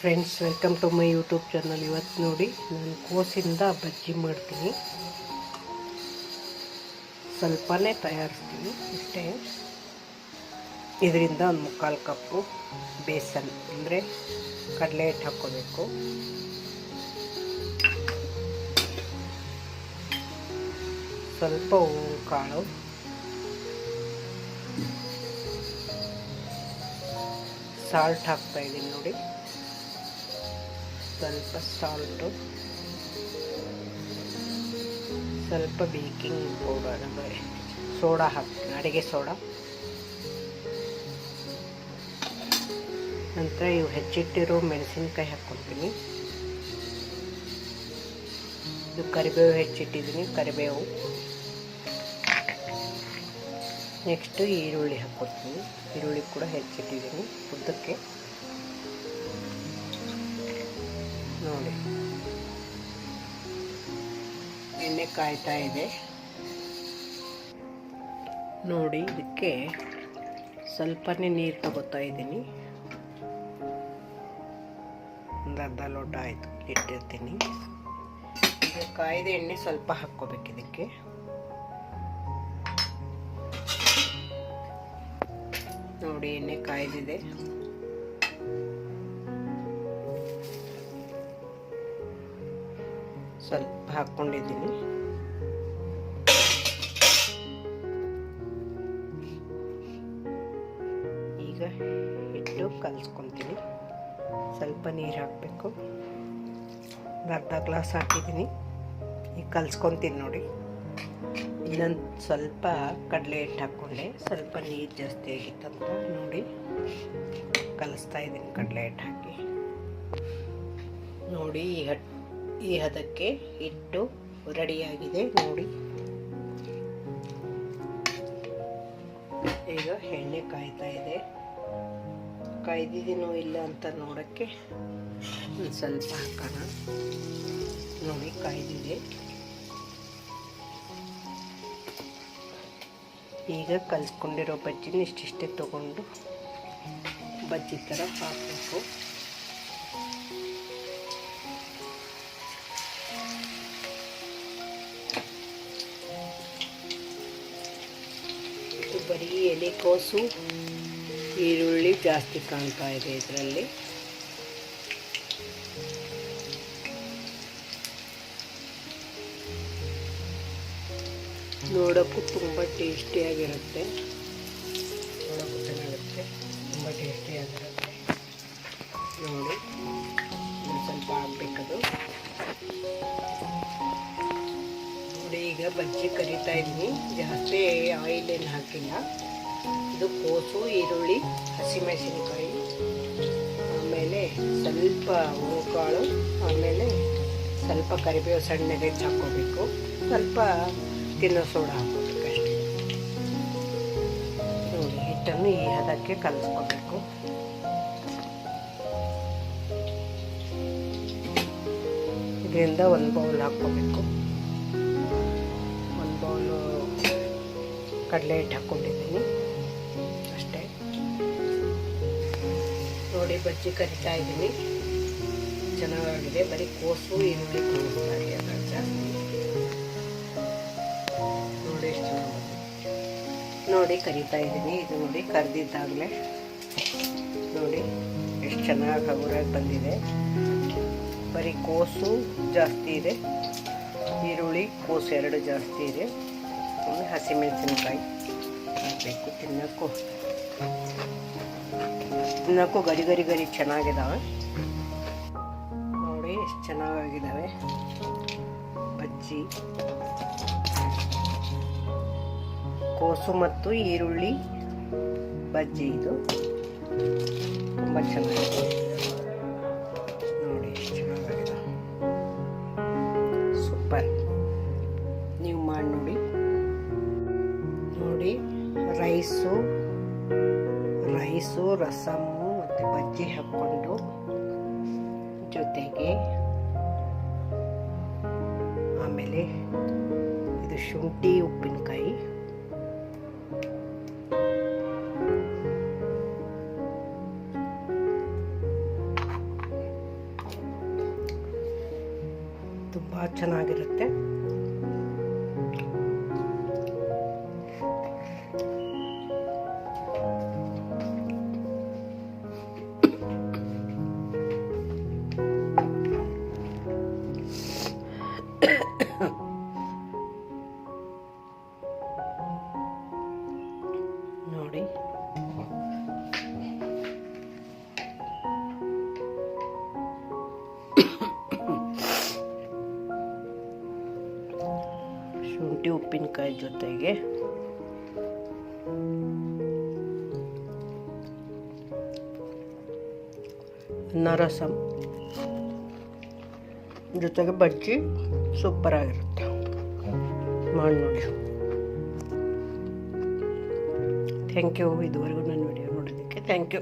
Friends, welcome to my YouTube channel. ಇವತ್ತು ನೋಡಿ ನಾನು ಕೋಸಿಂದ ಬಜ್ಜಿ ಮಾಡ್ತೀನಿ. ಸ್ವಲ್ಪನೇ ತಯಾರಿಸ್ತೀನಿ ಇಷ್ಟೇ. ಇದರಿಂದ ಒಂದು 3/4 ಕಪ್ಪು ಬೇಸನ್ ಅಂದರೆ ಕಡಲೆ ಹಿಟ್ಟು ಹಾಕ್ಕೋಬೇಕು. ಸ್ವಲ್ಪ ಹೂವಿನ ಕಾಳು, ಸಾಲ್ಟ್ ಹಾಕ್ತಾಯಿದ್ದೀನಿ ನೋಡಿ. ಸ್ವಲ್ಪ ಸಾಲ್ಟು, ಸ್ವಲ್ಪ ಬೇಕಿಂಗ್ ಪೌಡರ್ ಅಂದರೆ ಸೋಡಾ ಹಾಕ್ತೀನಿ, ಅಡುಗೆ ಸೋಡಾ. ನಂತರ ಇವು ಹೆಚ್ಚಿಟ್ಟಿರೋ ಮೆಣಸಿನ್ಕಾಯಿ ಹಾಕ್ಕೊತೀನಿ. ಇದು ಕರಿಬೇವು ಹೆಚ್ಚಿಟ್ಟಿದ್ದೀನಿ, ಕರಿಬೇವು. ನೆಕ್ಸ್ಟು ಈರುಳ್ಳಿ ಹಾಕ್ಕೊತೀನಿ. ಈರುಳ್ಳಿ ಕೂಡ ಹೆಚ್ಚಿಟ್ಟಿದ್ದೀನಿ ಉದ್ದಕ್ಕೆ ನೋಡಿ. ಎಣ್ಣೆ ಕಾಯ್ತಾ ಇದೆ ನೋಡಿ. ಇದಕ್ಕೆ ಸ್ವಲ್ಪನೇ ನೀರು ತಗೋತಾ ಇದ್ದೀನಿ. ಒಂದು ಅರ್ಧ ಲೋಟ ಆಯಿತು ಇಟ್ಟಿರ್ತೀನಿ. ಈಗ ಕಾಯ್ದ ಎಣ್ಣೆ ಸ್ವಲ್ಪ ಹಾಕ್ಕೋಬೇಕು ಇದಕ್ಕೆ. ನೋಡಿ, ಎಣ್ಣೆ ಕಾಯ್ದಿದೆ. ಸ್ವಲ್ಪ ಹಾಕ್ಕೊಂಡಿದ್ದೀನಿ. ಈಗ ಹಿಟ್ಟು ಕಲಿಸ್ಕೊತೀನಿ. ಸ್ವಲ್ಪ ನೀರು ಹಾಕಬೇಕು. ಅರ್ಧ ಗ್ಲಾಸ್ ಹಾಕಿದ್ದೀನಿ. ಈಗ ಕಲಿಸ್ಕೊತೀನಿ ನೋಡಿ. ಇನ್ನೊಂದು ಸ್ವಲ್ಪ ಕಡಲೆ ಹಿಟ್ಟು ಹಾಕ್ಕೊಂಡೆ. ಸ್ವಲ್ಪ ನೀರು ಜಾಸ್ತಿ ಆಗಿತ್ತಂತ ನೋಡಿ ಕಲಿಸ್ತಾ ಇದ್ದೀನಿ ಕಡಲೆ ಹಿಟ್ಟು ಹಾಕಿ. ನೋಡಿ, ಈ ಹದಕ್ಕೆ ಹಿಟ್ಟು ರೆಡಿಯಾಗಿದೆ ನೋಡಿ. ಈಗ ಎಣ್ಣೆ ಕಾಯ್ತಾ ಇದೆ. ಕಾಯ್ದಿದ್ದೀನೋ ಇಲ್ಲ ಅಂತ ನೋಡೋಕ್ಕೆ ಒಂದು ಸ್ವಲ್ಪ ಹಾಕೋಣ. ನೋಡಿ, ಕಾಯ್ದಿದೆ. ಈಗ ಕಲಿಸ್ಕೊಂಡಿರೋ ಬಜ್ಜಿನ ಇಷ್ಟಿಷ್ಟೇ ತೊಗೊಂಡು ಬಜ್ಜಿ ಥರ ಹಾಕಬೇಕು. ಇದು ಬರೀ ಎಲೆಕೋಸು, ಈರುಳ್ಳಿ ಜಾಸ್ತಿ ಕಾಣ್ತಾ ಇದೆ ಇದರಲ್ಲಿ. ನೋಡೋಕ್ಕೂ ತುಂಬ ಟೇಸ್ಟಿಯಾಗಿರುತ್ತೆ. ನೋಡೋಕ್ಕೂ ಚೆನ್ನಾಗಿರುತ್ತೆ, ತುಂಬ ಟೇಸ್ಟಿಯಾಗಿರುತ್ತೆ ನೋಡಿ. ಒಂದು ಸ್ವಲ್ಪ ಹಾಕ್ಬೇಕದು ನೋಡಿ. ಈಗ ಬಜ್ಜಿ ಕರಿತಾ ಇದ್ದೀನಿ. ಜಾಸ್ತಿ ಆಯಿಲ್ ಏನು ಹಾಕಿಲ್ಲ. ಇದು ಕೋಸು, ಈರುಳ್ಳಿ, ಹಸಿಮೆಣಸಿನಕಾಯಿ, ಆಮೇಲೆ ಸ್ವಲ್ಪ ಹೂಕಾಳು, ಆಮೇಲೆ ಸ್ವಲ್ಪ ಕರಿಬೇವು ಸಣ್ಣಗೆ ಹೆಚ್ಚು ಹಾಕ್ಕೋಬೇಕು. ಸ್ವಲ್ಪ ತಿನ್ನೋ ಸೋಡಾ ಹಾಕ್ಕೋಬೇಕು ಅಷ್ಟೇ ನೋಡಿ. ಹಿಟ್ಟನ್ನು ಈ ಹದಕ್ಕೆ ಕಲಿಸ್ಕೋಬೇಕು. ಇದರಿಂದ ಒಂದು ಬೌಲ್ ಹಾಕ್ಕೋಬೇಕು. ಒಂದು ಬೌಲು ಕಡಲೆ ಹಿಟ್ಟು ಹಾಕ್ಕೊಂಡಿದ್ದೀನಿ ಅಷ್ಟೇ ನೋಡಿ. ಬಜ್ಜಿ ಕರಿತಾ ಇದ್ದೀನಿ, ಚೆನ್ನಾಗಿದೆ. ಬರೀ ಕೋಸು, ಈರುಳ್ಳಿ ಕಾಣಿಸ್ತಾರೆ ಅದ್ರ ಜಾಸ್ತಿ ನೋಡಿ. ಎಷ್ಟು ನೋಡಿ ಕರಿತಾ ಇದ್ದೀನಿ. ಇದು ನೋಡಿ ಕರೆದಿದ್ದಾಗಲೇ ನೋಡಿ ಎಷ್ಟು ಚೆನ್ನಾಗಿ ಹಗುರಾಗಿ ಬಂದಿದೆ. ಬರೀ ಕೋಸು ಜಾಸ್ತಿ ಇದೆ, ಈರುಳ್ಳಿ, ಕೋಸು ಎರಡು ಜಾಸ್ತಿ ಇದೆ. ಆಮೇಲೆ ಹಸಿಮೆಣಸಿನಕಾಯಿ ಹಾಕಬೇಕು. ತಿನ್ನೋಕ್ಕೂ ಗರಿ ಗರಿ ಗರಿ ಚೆನ್ನಾಗಿದ್ದಾವೆ ನೋಡಿ. ಎಷ್ಟು ಚೆನ್ನಾಗಿದ್ದಾವೆ ಬಜ್ಜಿ. ಕೋಸು ಮತ್ತು ಈರುಳ್ಳಿ ಬಜ್ಜಿ ಇದು ತುಂಬ ಚೆನ್ನಾಗಿದೆ ನೋಡಿ. ಎಷ್ಟು ಚೆನ್ನಾಗಿದೆ, ಸೂಪರ್. ನೀವು ಮಾಡಿ ನೋಡಿ. ನೋಡಿ, ರೈಸು, ರಸಮ್ಮು ಮತ್ತು ಬಜ್ಜಿ ಹಾಕ್ಕೊಂಡು ಜೊತೆಗೆ ಆಮೇಲೆ ಇದು ಶುಂಠಿ ಉಪ್ಪಿನಕಾಯಿ, ತುಂಬ ಚೆನ್ನಾಗಿರುತ್ತೆ. ನೋಡಿ, ಶುಂಠಿ ಉಪ್ಪಿನಕಾಯಿ ಜೊತೆಗೆ ಅನ್ನ ರಸಂ ಜೊತೆಗೆ ಬಜ್ಜಿ ಸೂಪರ್ ಆಗಿರುತ್ತೆ. ಮಾಡಿ ನೋಡಿ. Thank you. ಇದುವರೆಗೂ ನನ್ನ ವಿಡಿಯೋ ನೋಡೋದಕ್ಕೆ ಥ್ಯಾಂಕ್ ಯು.